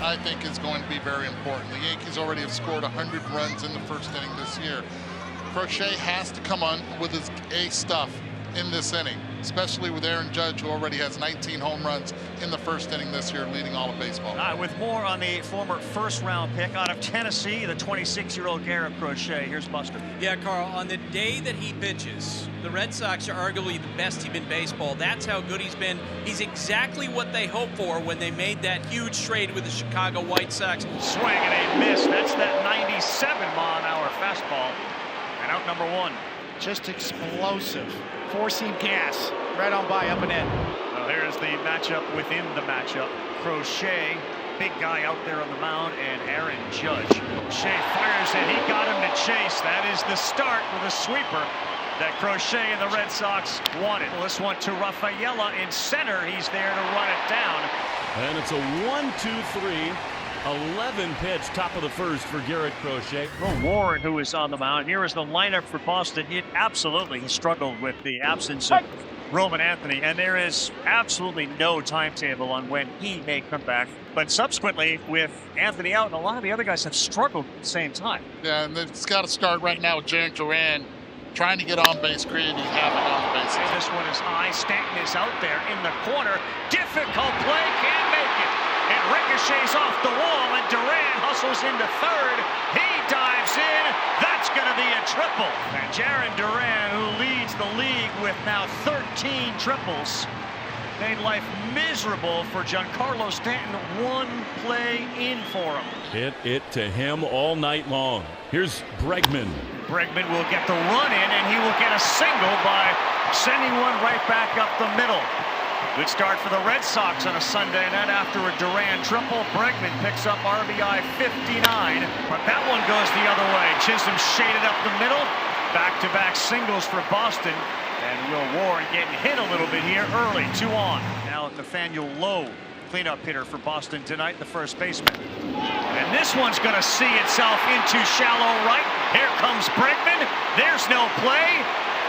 I think, is going to be very important. The Yankees already have scored 100 runs in the first inning this year. Crochet has to come on with his A stuff in this inning, especially with Aaron Judge, who already has 19 home runs in the first inning this year, leading all of baseball. With more on the former first-round pick out of Tennessee, the 26-year-old Garrett Crochet. Here's Buster. Yeah, Carl, on the day that he pitches, the Red Sox are arguably the best team in baseball. That's how good he's been. He's exactly what they hoped for when they made that huge trade with the Chicago White Sox. Swing and a miss. That's that 97-mile-an-hour fastball. And out number one. Just explosive. Four-seam gas. Right on by, up and in. Well, here's the matchup within the matchup. Crochet, big guy out there on the mound, and Aaron Judge. Crochet fires and he got him to chase. That is the start with a sweeper that Crochet and the Red Sox wanted. Well, this one to Rafaela in center. He's there to run it down. And it's a 1-2-3. 11 pitch, top of the first for Garrett Crochet. Warren, who is on the mound. Here is the lineup for Boston. It absolutely struggled with the absence of Roman Anthony, and there is absolutely no timetable on when he may come back. But subsequently, with Anthony out, and a lot of the other guys have struggled at the same time. Yeah, and it's got to start right now with Jarren Duran trying to get on base, creating havoc on the bases. And this one is high. Stanton is out there in the corner. Difficult play, can't make it. It ricochets off the wall, and Duran hustles into third. He dives in. That's going to be a triple. And Jarren Duran, who leads the league with now 13 triples, made life miserable for Giancarlo Stanton. One play in for him. Hit it to him all night long. Here's Bregman. Bregman will get the run in, and he will get a single by sending one right back up the middle. Good start for the Red Sox on a Sunday night after a Duran triple. Bregman picks up RBI 59, but that one goes the other way. Chisholm shaded up the middle. Back-to-back singles for Boston. And Will Warren getting hit a little bit here early. 2 on. Now Nathaniel Lowe, cleanup hitter for Boston tonight, the first baseman. And this one's going to see itself into shallow right. Here comes Bregman. There's no play.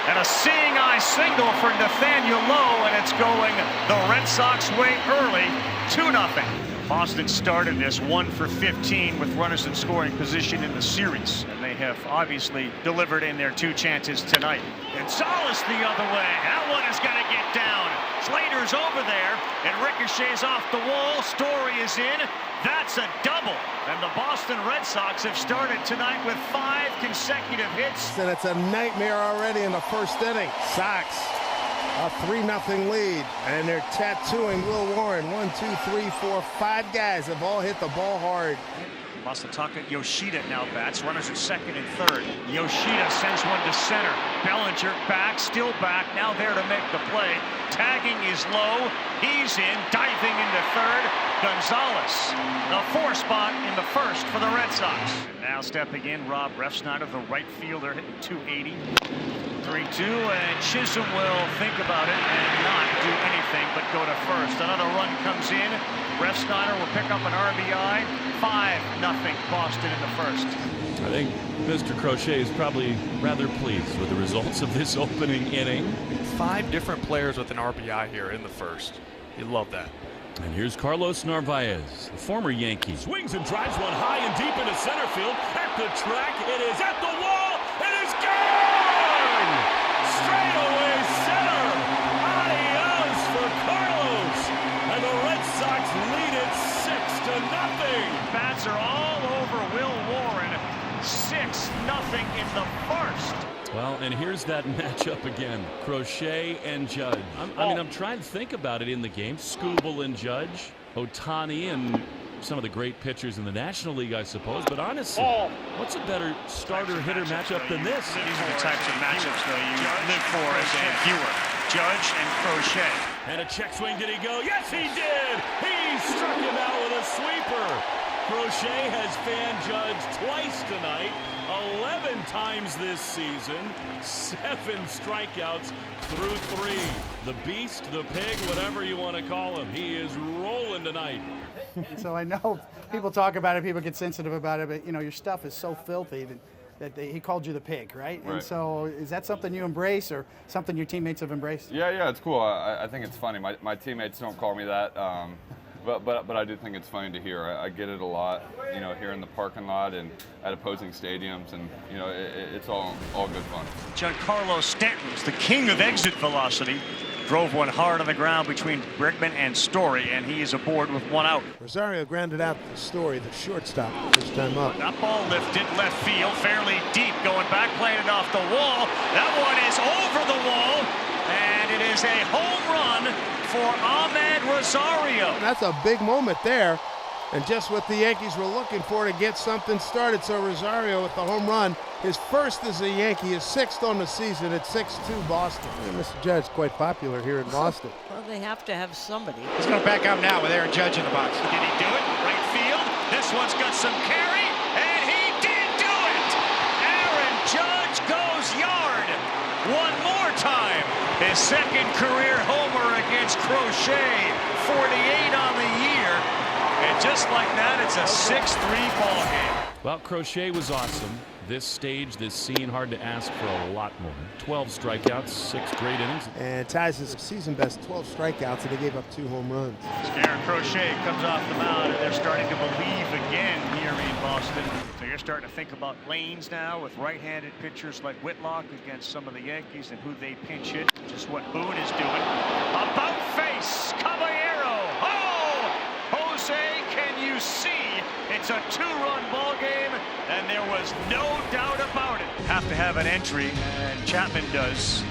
And a seeing eye single for Nathaniel Lowe, and it's going the Red Sox way early, 2-0. Boston started this 1 for 15 with runners in scoring position in the series, and they have obviously delivered in their 2 chances tonight. Gonzalez the other way. That one is going to get down. Slater's over there. It ricochets off the wall. Story is in. That's a double. And the Boston Red Sox have started tonight with 5 consecutive hits. And it's a nightmare already in the first inning. Sox a 3-0 lead, and they're tattooing Will Warren. 1, 2, 3, 4, 5 guys have all hit the ball hard. Masataka Yoshida now bats. Runners at second and third. Yoshida sends one to center. Bellinger back, still back, now there to make the play. Tagging is low. He's in, diving into third. Gonzalez, the 4 spot in the first for the Red Sox. And now stepping in, Rob Refsnyder, the right fielder, hitting 280. 3-2, and Chisholm will think about it and not do anything but go to first. Another run comes in. Refsnyder will pick up an RBI. 5-0 Boston in the first. I think Mr. Crochet is probably rather pleased with the results of this opening inning. 5 different players with an RBI here in the first. You love that. And here's Carlos Narvaez, the former Yankee. Swings and drives one high and deep into center field. At the track, it is at the wall. It is gone! Straight away center. Adios for Carlos. And the Red Sox lead it 6-0. Bats are all over Will Warren. 6-0 in the first. Well, and here's that matchup again. Crochet and Judge. I'm trying to think about it in the game. Skubal and Judge. Ohtani and some of the great pitchers in the National League, I suppose. But honestly, what's a better starter-hitter matchup than this? These are the types of matchups, though, you live for as a viewer. Judge and Crochet. And a check swing. Did he go? Yes, he did! He struck him out with a sweeper. Crochet has fanned Judge twice tonight. 11 times this season, 7 strikeouts through 3. The beast, the pig, whatever you want to call him, he is rolling tonight. So I know people talk about it, people get sensitive about it, but your stuff is so filthy that he called you the pig, right? And so is that something you embrace or something your teammates have embraced? Yeah, it's cool. I think it's funny. My teammates don't call me that. But I do think it's funny to hear. I get it a lot, you know, here in the parking lot and at opposing stadiums, and you know, it's all good fun. Giancarlo Stanton's the king of exit velocity. Drove one hard on the ground between Bregman and Story, and he is aboard with one out. Rosario grounded out the Story, the shortstop, first time up. That ball lifted left field, fairly deep, going back, playing it off the wall. That one is over the wall, and it is a home run for Ahmed Rosario. That's a big moment there, and just what the Yankees were looking for to get something started. So Rosario with the home run, his first as a Yankee, his 6th on the season at 6-2 Boston. And Mr. Judge quite popular here in Boston. Well, they have to have somebody. He's going to back out now with Aaron Judge in the box. Did he do it? Right field. This one's got some carry, and he did do it. Aaron Judge goes yard one more time. His 2nd career homer against Crochet, 48 on the year. And just like that, it's a 6-3 ball game. Well, Crochet was awesome. This stage, this scene, hard to ask for a lot more. 12 strikeouts, 6 great innings. And ties his season best 12 strikeouts, and they gave up 2 home runs. Aaron Crochet comes off the mound, and they're starting to believe again here in Boston. So you're starting to think about lanes now with right-handed pitchers like Whitlock against some of the Yankees and who they pinch hit, just what Boone is doing. About face, Caballero. Oh! Jose, can you see? It's a 2-run ball game, and there was no doubt about it. Have to have an entry, and Chapman does.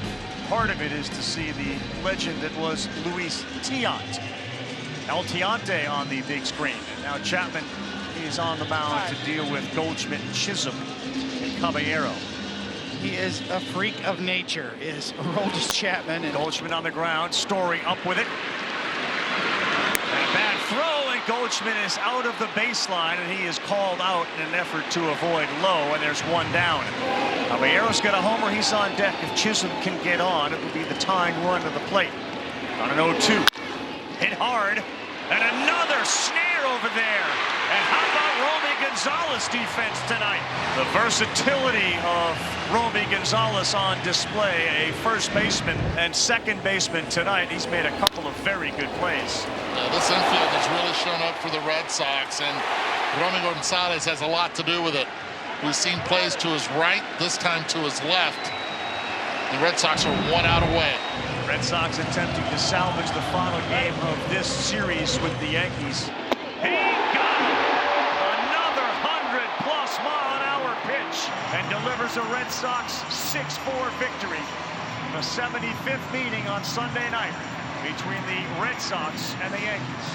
Part of it is to see the legend that was Luis Tiant. El Tiante on the big screen. And now Chapman is on the mound to deal with Goldschmidt, Chisholm, and Caballero. He is a freak of nature, is Aroldis Chapman. And Goldschmidt on the ground, Story up with it. And a bad throw, and Goldschmidt is out of the baseline, and he is called out in an effort to avoid low, and there's one down. Caballero's got a homer. He's on deck. If Chisholm can get on, it will be the tying run to the plate. On an 0-2. Hit hard, and another snare over there. And how about Romy Gonzalez defense tonight? The versatility of Romy Gonzalez on display. A first baseman and second baseman tonight. He's made a couple of very good plays. This infield has really shown up for the Red Sox, and Romy Gonzalez has a lot to do with it. We've seen plays to his right, this time to his left. The Red Sox are 1 out away. Red Sox attempting to salvage the final game of this series with the Yankees. He got it! Another 100+ mile-an-hour pitch, and delivers a Red Sox 6-4 victory. The 75th meeting on Sunday night between the Red Sox and the Yankees.